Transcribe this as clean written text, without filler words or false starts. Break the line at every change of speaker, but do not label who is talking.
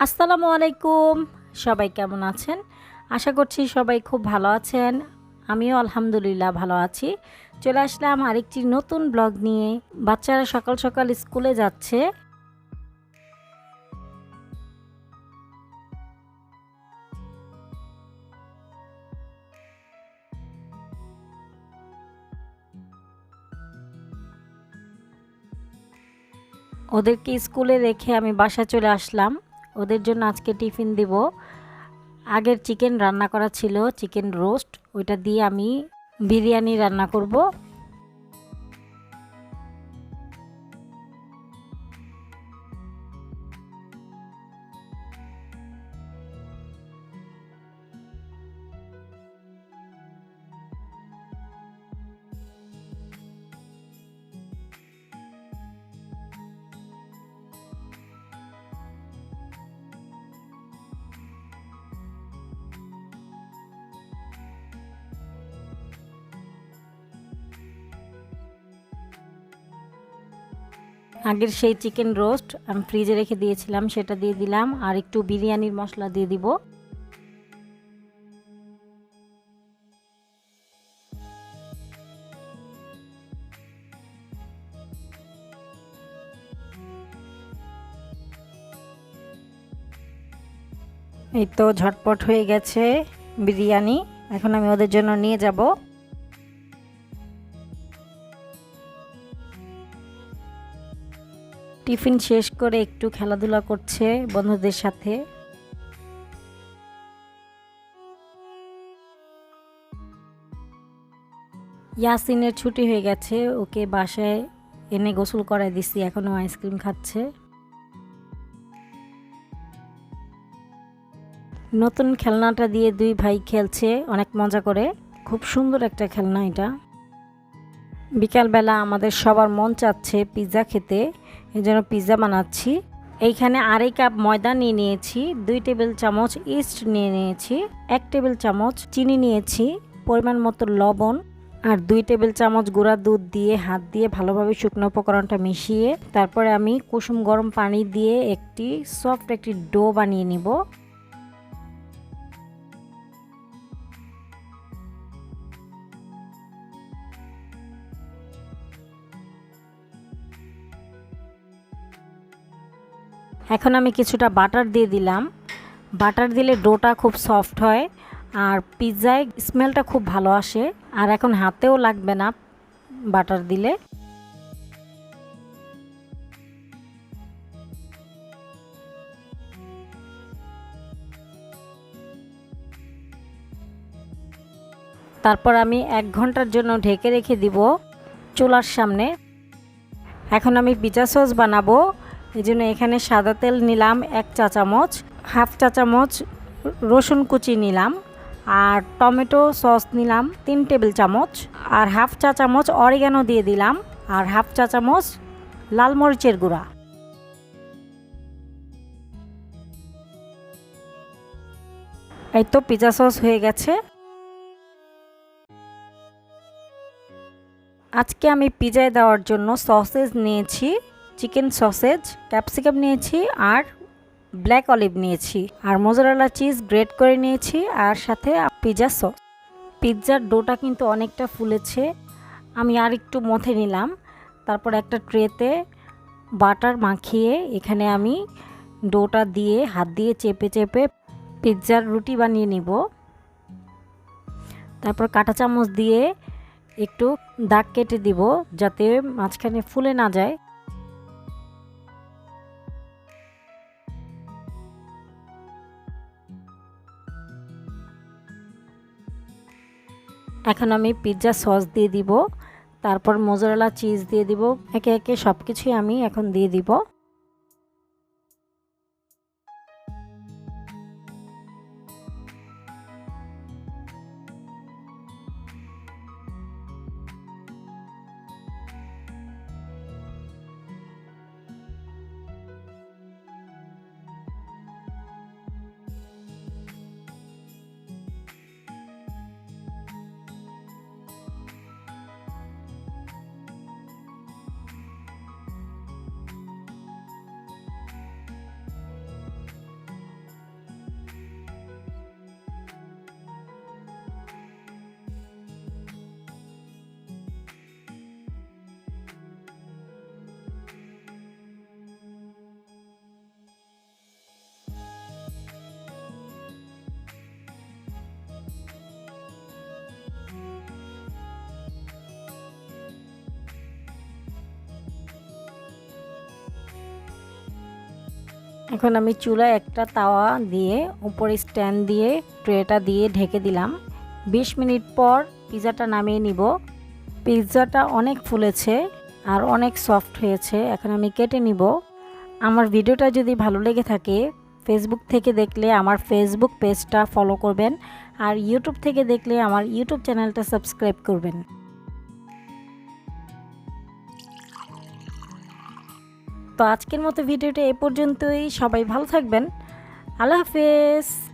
আসসালামু আলাইকুম। সবাই কেমন আছেন? আশা করছি সবাই খুব ভালো আছেন। আমিও আলহামদুলিল্লাহ ভালো আছি। চলে আসলাম আরেকটি নতুন ব্লগ নিয়ে। বাচ্চারা সকাল সকাল স্কুলে যাচ্ছে। ওদেরকে স্কুলে রেখে আমি বাসায় চলে আসলাম। ওদের জন্য আজকে টিফিন দিব। আগের চিকেন রান্না করা ছিল, চিকেন রোস্ট, ওইটা দিয়ে আমি বিরিয়ানি রান্না করব। আগের সেই চিকেন রোস্ট আমি ফ্রিজে রেখে দিয়েছিলাম, সেটা দিয়ে দিলাম, আর একটু বিরিয়ানির মশলা দিয়ে দিব। এই তো ঝটপট হয়ে গেছে বিরিয়ানি। এখন আমি ওদের জন্য নিয়ে যাব। টিফিন শেষ করে একটু খেলাধুলা করছে বন্ধুদের সাথে। ইয়াসিনের ছুটি হয়ে গেছে, ওকে বাসায় এনে গোসল করায় দিছি, এখনও আইসক্রিম খাচ্ছে। নতুন খেলনাটা দিয়ে দুই ভাই খেলছে অনেক মজা করে। খুব সুন্দর একটা খেলনা এটা। বিকালবেলা আমাদের সবার মন চাচ্ছে পিৎজা খেতে, এই জন্য পিৎজা বানাচ্ছি। এইখানে আড়াই কাপ ময়দা নিয়ে নিয়েছি, 2 টেবিল চামচ ইস্ট নিয়ে নিয়েছি, 1 টেবিল চামচ চিনি নিয়েছি, পরিমাণ মতো লবণ, আর 2 টেবিল চামচ গুঁড়া দুধ দিয়ে হাত দিয়ে ভালোভাবে শুকনো উপকরণটা মিশিয়ে তারপরে আমি কুসুম গরম পানি দিয়ে একটি সফট একটি ডো বানিয়ে নিব। এখন আমি কিছুটা বাটার দিয়ে দিলাম। বাটার দিলে ডোটা খুব সফট হয় আর পিৎজায় স্মেলটা খুব ভালো আসে, আর এখন হাতেও লাগবে না বাটার দিলে। তারপর আমি 1 ঘন্টার জন্য ঢেকে রেখে দিব চুলার সামনে। এখন আমি পিৎজা সস বানাবো, এই জন্য এখানে সাদা তেল নিলাম 1 চা চামচ, হাফ চা চামচ রসুন কুচি নিলাম, আর টমেটো সস নিলাম 3 টেবিল চামচ, আর হাফ চা চামচ অরিগানো দিয়ে দিলাম, আর হাফ চা চামচ লাল মরিচের গুঁড়া। এই তো পিৎজা সস হয়ে গেছে। আজকে আমি পিৎজায় দেওয়ার জন্য সসেজ নিয়েছি, চিকেন সসেজ, ক্যাপসিকাম নিয়েছি, আর ব্ল্যাক অলিভ নিয়েছি, আর মোজারেলা চিজ গ্রেট করে নিয়েছি, আর সাথে পিৎজা সস। পিৎজার ডোটা কিন্তু অনেকটা ফুলেছে, আমি আর একটু মথে নিলাম। তারপর একটা ট্রেতে বাটার মাখিয়ে এখানে আমি ডোটা দিয়ে হাত দিয়ে চেপে চেপে পিৎজার রুটি বানিয়ে নিব। তারপর কাঁটা চামচ দিয়ে একটু দাগ কেটে দিব যাতে মাঝখানে ফুলে না যায়। এখন আমি পিৎজা সস দিয়ে দিব, তারপর মোজারেলা চিজ দিয়ে দিব, একে একে সব কিছুই আমি এখন দিয়ে দিব। এখন আমি চুলায় একটা তাওয়া দিয়ে উপরে স্ট্যান্ড দিয়ে ট্রেটা দিয়ে ঢেকে দিলাম। 20 মিনিট পর পিৎজাটা নামিয়ে নিব। পিৎজাটা অনেক ফুলেছে আর অনেক সফট হয়েছে। এখন আমি কেটে নিব। আমার ভিডিওটা যদি ভালো লেগে থাকে, ফেসবুক থেকে দেখলে আমার ফেসবুক পেজটা ফলো করবেন, আর ইউটিউব থেকে দেখলে আমার ইউটিউব চ্যানেলটা সাবস্ক্রাইব করবেন। তো আজকের মতো ভিডিওটা এ পর্যন্তই। সবাই ভালো থাকবেন। আল্লাহ হাফেজ।